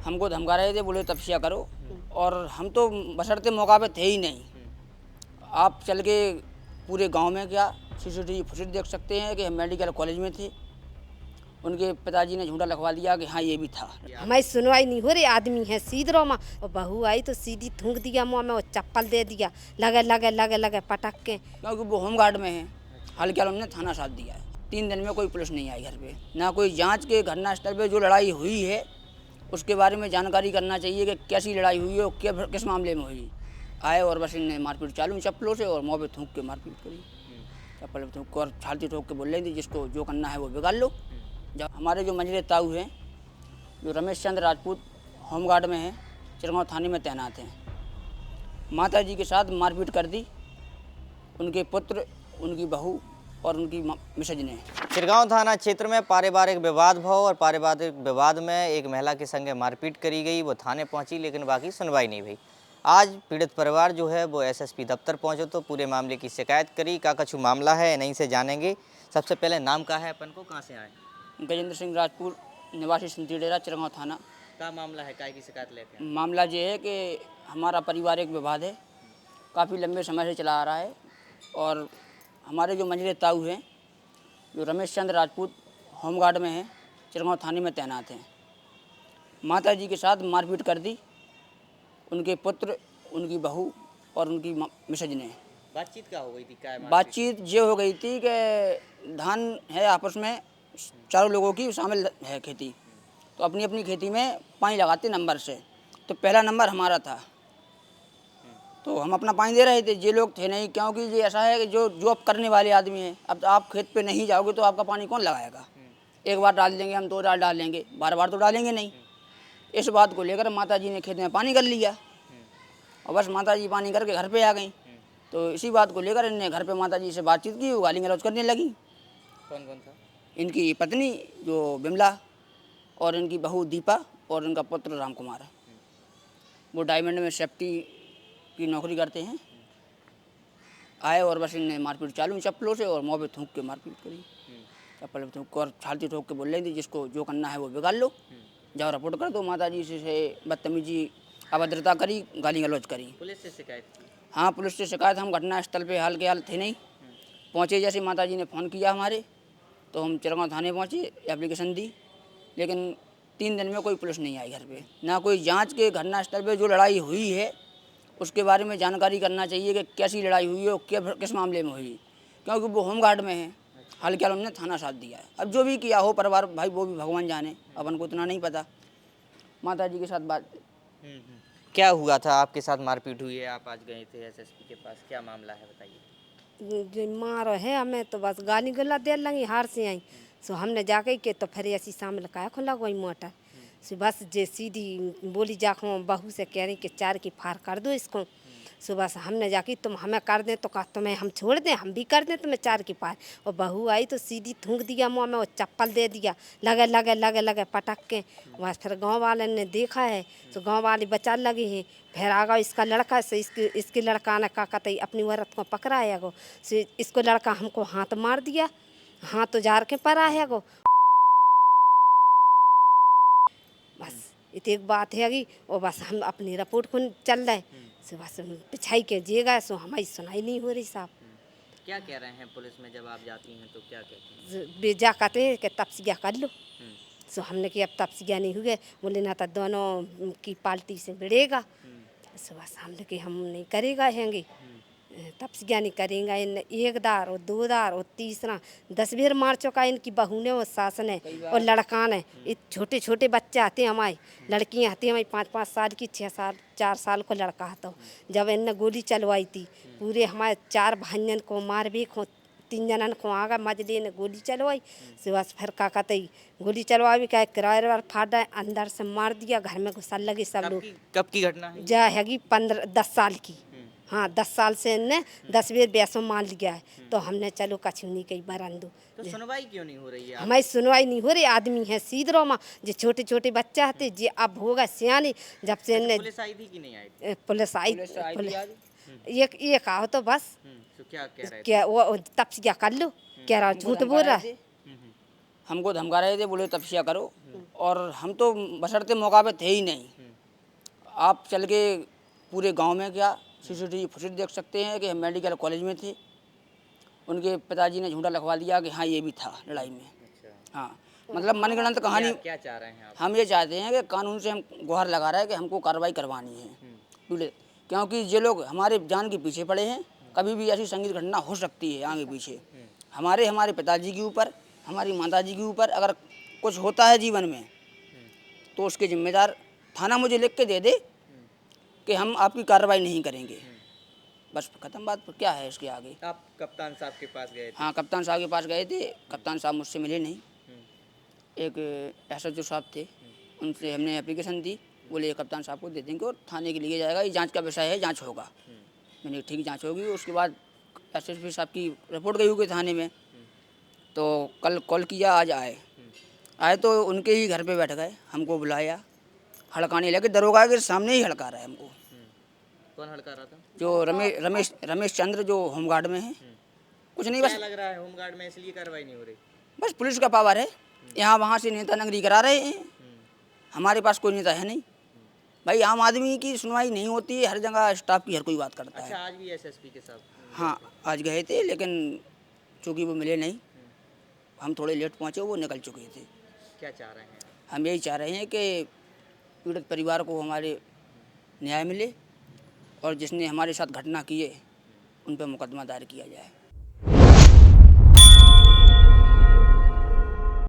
हमको धमका रहे थे, बोले तपस्या करो, और हम तो बशर्ते मौका पे थे ही नहीं। आप चल के पूरे गांव में क्या सीसीटीवी फुटेज देख सकते हैं कि हम मेडिकल कॉलेज में थे। उनके पिताजी ने झूठा लिखवा दिया कि हाँ ये भी था। हमारी सुनवाई नहीं हो रही, आदमी है सीध रो माँ, और बहू आई तो सीधी थूक दिया मुँह में, और चप्पल दे दिया, लगे लगे लगे लगे पटक के। क्योंकि वो होमगार्ड में है, हाल उन्होंने थाना साथ दिया है। 3 दिन में कोई पुलिस नहीं आई घर पे, ना कोई जांच के घटना स्थल पे जो लड़ाई हुई है उसके बारे में जानकारी करना चाहिए कि कैसी लड़ाई हुई है और किस मामले में हुई। आए और बस इनने मारपीट चालू चप्पलों से, और मुँह पे थूक के मारपीट करी, चप्पल पे थूक और छाती ठोक के बोल रही थी जिसको जो करना है वो बिगाड़ लो। जब हमारे जो मंझले ताऊ हैं, जो रमेश चंद्र राजपूत होमगार्ड में हैं, चिरगांव थाने में तैनात हैं, माता जी के साथ मारपीट कर दी उनके पुत्र, उनकी बहू और उनकी मिसेज ने। चिरगांव थाना क्षेत्र में पारिवारिक विवाद भाव और पारिवारिक विवाद में एक महिला के संगे मारपीट करी गई। वो थाने पहुंची लेकिन बाकी सुनवाई नहीं हुई। आज पीड़ित परिवार जो है वो एसएसपी दफ्तर पहुंचे तो पूरे मामले की शिकायत करी। का कछु मामला है नहीं से जानेंगे। सबसे पहले नाम का है अपन को, कहाँ से आए? गजेंद्र सिंह राजपूत, निवासी संती डेरा, चिरगांव थाना। क्या मामला है, काय की शिकायत लेके? मामला ये है कि हमारा पारिवारिक विवाद है, काफ़ी लंबे समय से चला आ रहा है, और हमारे जो मंझले ताऊ हैं, जो रमेश चंद्र राजपूत होमगार्ड में हैं, चिरगांव थाने में तैनात हैं, माता जी के साथ मारपीट कर दी उनके पुत्र, उनकी बहू और उनकी मिसेज ने। बातचीत क्या हो गई थी? क्या बातचीत ये हो गई थी कि धान है आपस में, चारों लोगों की शामिल है खेती, तो अपनी अपनी खेती में पानी लगाते नंबर से, तो पहला नंबर हमारा था, तो हम अपना पानी दे रहे थे, ये लोग थे नहीं, क्योंकि ये ऐसा है कि जो जॉब करने वाले आदमी हैं, अब आप खेत पे नहीं जाओगे तो आपका पानी कौन लगाएगा? एक बार डाल देंगे हम, 2 बार डाल देंगे, बार बार तो डालेंगे नहीं। इस बात को लेकर माता जी ने खेत में पानी कर लिया, और बस माता जी पानी करके घर पे आ गई। तो इसी बात को लेकर इनने घर पे माता जी से बातचीत की, वो गाली गलौज करने लगी। कौन कौन था? इनकी पत्नी जो बिमला, और इनकी बहू दीपा, और इनका पुत्र राम कुमार है। वो डायमंड में सेफ्टी की नौकरी करते हैं। आए और बस इनने मारपीट चालू चप्पलों से, और मुँह पे थूक के मारपीट करी, चप्पल पे थूक और छाती ठोक के बोल रही थी जिसको जो करना है वो बिगाड़ लो, जाओ रिपोर्ट कर दो। माता जी से बदतमीजी, अभद्रता करी, गाली गलौज करी। पुलिस से शिकायत की? हाँ, पुलिस से शिकायत, हम घटना स्थल पे हाल के हाल थे नहीं, पहुँचे जैसे माता जी ने फ़ोन किया हमारे, तो हम चिरगांव थाने पहुँचे, एप्लीकेशन दी, लेकिन 3 दिन में कोई पुलिस नहीं आई घर पे, ना कोई जांच के घटना स्थल पे जो लड़ाई हुई है उसके बारे में जानकारी करना चाहिए कि कैसी लड़ाई हुई है और किस मामले में हुई, क्योंकि वो होमगार्ड में है, हाल उन्होंने थाना साथ दिया है। अब जो भी किया हो परिवार भाई, वो भी भगवान जाने, अपन को इतना नहीं पता। माता जी के साथ बात। क्या हुआ था आपके साथ? मारपीट हुई है, आप आज गए थे एसएसपी के पास, क्या मामला है बताइए? जो मारो है हमें तो बस गाली गला दे लगी, हार से आई, सो हमने जाके के तो फिर ऐसी शामिल काया खुला वही मोटर, सो बस जे सीधी बोली जाको बहू से कह रही कि 4 की फार कर दो इसको, सो बस हमने जाके तुम हमें कर दें तो कहा तुम्हें हम छोड़ दें, हम भी कर दें तुम्हें 4 की फार, और बहू आई तो सीधी थूक दिया मुँह में, और चप्पल दे दिया, लगे लगे लगे लगे पटक के। बस फिर गांव वाले ने देखा है तो गांव वाले बचा लगे हैं, फिर आ गया इसका लड़का से, इसके लड़का ने का कहते अपनी औरत को पकड़ा है गो, से इसको लड़का हमको हाथ मार दिया, हाथ उजाड़ के पड़ा है गो। बस एक बात है अगी, और बस हम अपनी रिपोर्ट को चल रहे, सो बस पिछाई के जे गए, सो हमारी सुनाई नहीं हो रही साहब। क्या कह रहे हैं पुलिस में जब आप जाती हैं तो क्या कहते हैं? बेजा कहते हैं कि तपसिया कर लो, सो हमने कि अब तपसिया नहीं हुए, बोले ना तो दोनों की पार्टी से भिड़ेगा, सो बस हमने कि हम नहीं करेगा हैंगे, तपसिया नहीं करेंगे। इन 1 दार और 2 दार और तीसरा 10 बार मार चुका है इनकी बहू ने और सास ने और लड़का ने। ये छोटे छोटे बच्चे आते हैं हमारे, लड़कियाँ आती हैं हमारी 5-5 साल की, 6 साल 4 साल को लड़का आता। जब इनने गोली चलवाई थी, पूरे हमारे 4 भाइयन को मार भी, 3 जनन को आगा मजले ने गोली चलवाई, से बस फिर का कहते गोली चलवा भी क्या किराएदार फाड़ा अंदर से मार दिया, घर में घुसल लगे सब लोग। कब की घटना है? जा हैगी 10 साल की, हाँ 10 साल से इनने 10 बार बैसों मान लिया है, तो हमने चलो कछुनी कई बरन दो। तो सुनवाई क्यों नहीं हो रही है? हमारी सुनवाई नहीं हो रही, आदमी है सीध रो माँ, जो छोटे छोटे बच्चे आते जे अब होगा सियाने, जब से इनने पुलिस आई थी कि नहीं आई थी? पुलिस आई, ये कहा तो बस तो क्या कह रहे थे? क्या वो तपसिया कर लो, कह रहा झूठ बोल रहा है। हमको धमका रहे थे, बोले तपस्या करो, और हम तो बशर्ते मौका पे थे ही नहीं। आप चल के पूरे गांव में क्या सीसीटीवी फुटेज देख सकते हैं कि हम मेडिकल कॉलेज में थे। उनके पिताजी ने झूठा लिखवा दिया कि हाँ ये भी था लड़ाई में। अच्छा, हाँ, मतलब मनगढ़ंत कहानी। क्या चाह रहे हैं आप? हम ये चाहते हैं कि कानून से हम गुहार लगा रहे हैं कि हमको कार्रवाई करवानी है पीड़ित, क्योंकि ये लोग हमारे जान के पीछे पड़े हैं। कभी भी ऐसी संगीत घटना हो सकती है आगे पीछे। हमारे पिताजी के ऊपर, हमारी माताजी के ऊपर अगर कुछ होता है जीवन में तो उसके जिम्मेदार थाना मुझे लिख के दे दे कि हम आपकी कार्रवाई नहीं करेंगे। बस खत्म बात। क्या है इसके आगे? आप कप्तान साहब के पास गए थे? हाँ, कप्तान साहब के पास गए थे। कप्तान साहब मुझसे मिले नहीं। एक एसएचओ साहब थे, उनसे हमने एप्लीकेशन दी। बोले कप्तान साहब को दे देंगे और थाने के लिए जाएगा, ये जांच का विषय है, जांच होगा। मैंने ठीक जांच होगी। उसके बाद एसएसपी साहब की रिपोर्ट गई होगी थाने में। तो कल कॉल किया, आज आए तो उनके ही घर पे बैठ गए, हमको बुलाया, हड़काने लगे। दरोगा के सामने ही हड़का रहा है हमको। कौन हड़का रहा था? जो रमेश चंद्र जो होमगार्ड में है। कुछ नहीं, बस क्या लग रहा है होमगार्ड में इसलिए कार्रवाई नहीं हो रही? बस पुलिस का पावर है। यहाँ वहाँ से नेता नगरी करा रहे हैं। हमारे पास कोई नेता है नहीं भाई। आम आदमी की सुनवाई नहीं होती है, हर जगह स्टाफ की हर कोई बात करता है। अच्छा, आज भी एसएसपी के साथ? हाँ, आज गए थे, लेकिन चूँकि वो मिले नहीं, हम थोड़े लेट पहुँचे, वो निकल चुके थे। क्या चाह रहे हैं? हम यही चाह रहे हैं कि पीड़ित परिवार को हमारे न्याय मिले और जिसने हमारे साथ घटना की है उन पर मुकदमा दायर किया जाए।